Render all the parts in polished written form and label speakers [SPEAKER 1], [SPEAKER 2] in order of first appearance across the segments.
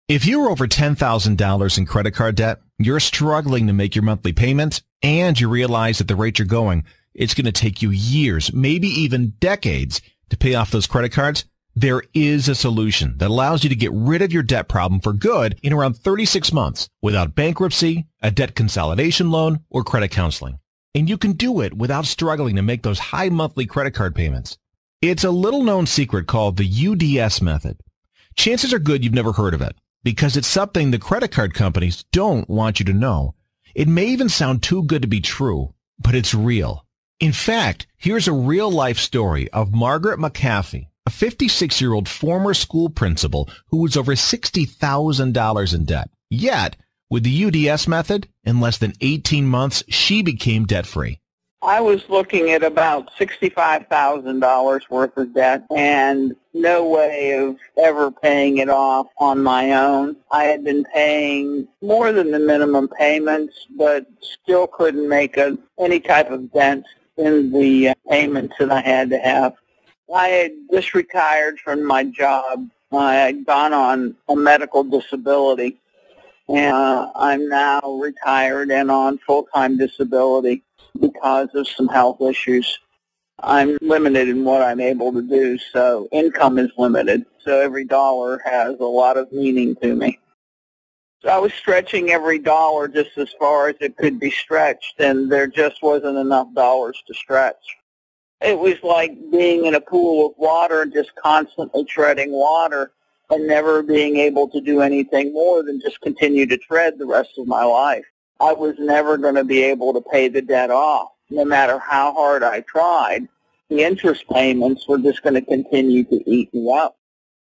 [SPEAKER 1] If you're over $10,000 in credit card debt, you're struggling to make your monthly payments, and you realize at the rate you're going, it's going to take you years, maybe even decades, to pay off those credit cards, there is a solution that allows you to get rid of your debt problem for good in around 36 months without bankruptcy, a debt consolidation loan, or credit counseling. And you can do it without struggling to make those high monthly credit card payments. It's a little-known secret called the UDS method. Chances are good you've never heard of it, because it's something the credit card companies don't want you to know. It may even sound too good to be true, but it's real. In fact, here's a real-life story of Margaret McAfee, a 56-year-old former school principal who was over $60,000 in debt. Yet, with the UDS method, in less than 18 months, she became debt-free.
[SPEAKER 2] I was looking at about $65,000 worth of debt and no way of ever paying it off on my own. I had been paying more than the minimum payments, but still couldn't make any type of dent in the payments that I had to have. I had just retired from my job. I had gone on a medical disability, and I'm now retired and on full-time disability because of some health issues. I'm limited in what I'm able to do, so income is limited. So every dollar has a lot of meaning to me. So I was stretching every dollar just as far as it could be stretched, and there just wasn't enough dollars to stretch. It was like being in a pool of water and just constantly treading water and never being able to do anything more than just continue to tread the rest of my life. I was never going to be able to pay the debt off. No matter how hard I tried, the interest payments were just going to continue to eat me up.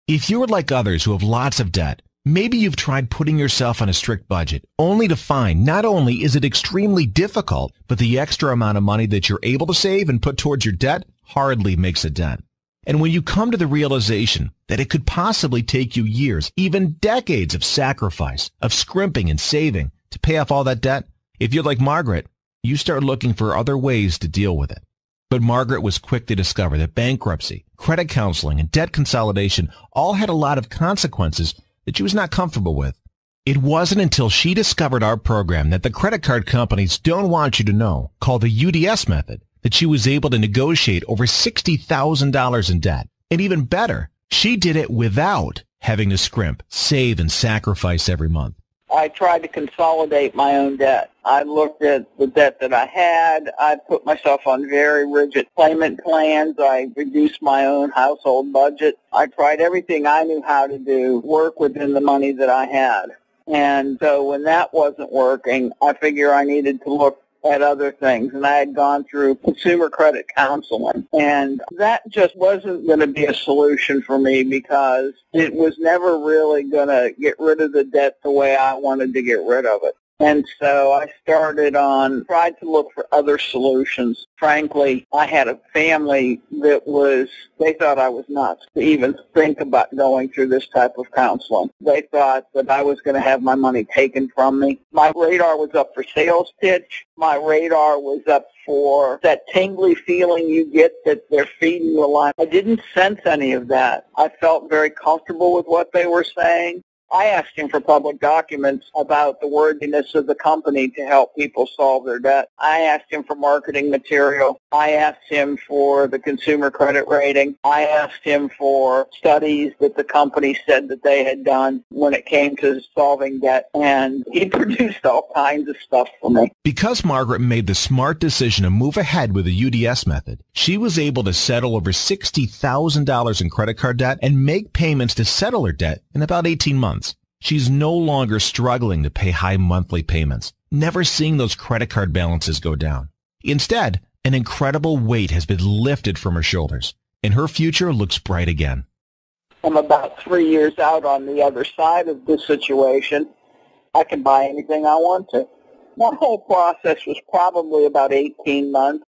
[SPEAKER 1] If you're like others who have lots of debt, maybe you've tried putting yourself on a strict budget, only to find not only is it extremely difficult, but the extra amount of money that you're able to save and put towards your debt hardly makes a dent. And when you come to the realization that it could possibly take you years, even decades of sacrifice, of scrimping and saving to pay off all that debt, if you're like Margaret, you start looking for other ways to deal with it. But Margaret was quick to discover that bankruptcy, credit counseling, and debt consolidation all had a lot of consequences that she was not comfortable with. It wasn't until she discovered our program that the credit card companies don't want you to know, called the UDS method, that she was able to negotiate over $60,000 in debt. And even better, she did it without having to scrimp, save, and sacrifice every month.
[SPEAKER 2] I tried to consolidate my own debt. I looked at the debt that I had. I put myself on very rigid payment plans. I reduced my own household budget. I tried everything I knew how to do, work within the money that I had. And so when that wasn't working, I figured I needed to look at other things, and I had gone through consumer credit counseling, and that just wasn't going to be a solution for me because it was never really going to get rid of the debt the way I wanted to get rid of it. And so I tried to look for other solutions. Frankly, I had a family they thought I was nuts to even think about going through this type of counseling. They thought that I was going to have my money taken from me. My radar was up for sales pitch. My radar was up for that tingly feeling you get that they're feeding you a line. I didn't sense any of that. I felt very comfortable with what they were saying. I asked him for public documents about the worthiness of the company to help people solve their debt. I asked him for marketing material. I asked him for the consumer credit rating. I asked him for studies that the company said that they had done when it came to solving debt. And he produced all kinds of stuff for me.
[SPEAKER 1] Because Margaret made the smart decision to move ahead with the UDS method, she was able to settle over $60,000 in credit card debt and make payments to settle her debt in about 18 months. She's no longer struggling to pay high monthly payments, never seeing those credit card balances go down. Instead, an incredible weight has been lifted from her shoulders, and her future looks bright again.
[SPEAKER 2] I'm about 3 years out on the other side of this situation. I can buy anything I want to. My whole process was probably about 18 months.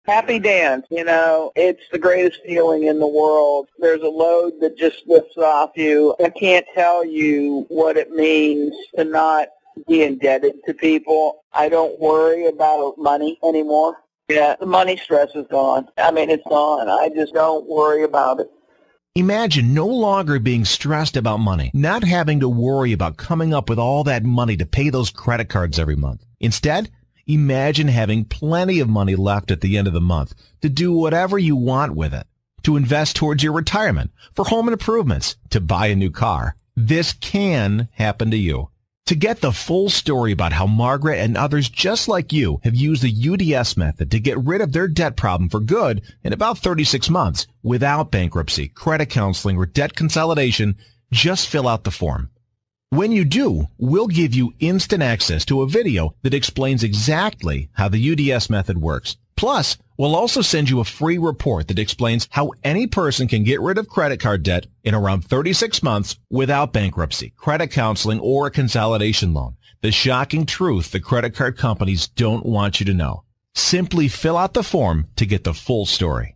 [SPEAKER 2] Happy dance, it's the greatest feeling in the world. There's a load that just lifts off you. I can't tell you what it means to not be indebted to people. I don't worry about money anymore. Yeah, the money stress is gone. It's gone. I just don't worry about it.
[SPEAKER 1] Imagine no longer being stressed about money, not having to worry about coming up with all that money to pay those credit cards every month. Instead, imagine having plenty of money left at the end of the month to do whatever you want with it, to invest towards your retirement, for home improvements, to buy a new car. This can happen to you. To get the full story about how Margaret and others just like you have used the UDS method to get rid of their debt problem for good in about 36 months without bankruptcy, credit counseling, or debt consolidation, just fill out the form. When you do, we'll give you instant access to a video that explains exactly how the UDS method works. Plus, we'll also send you a free report that explains how any person can get rid of credit card debt in around 36 months without bankruptcy, credit counseling, or a consolidation loan. The shocking truth the credit card companies don't want you to know. Simply fill out the form to get the full story.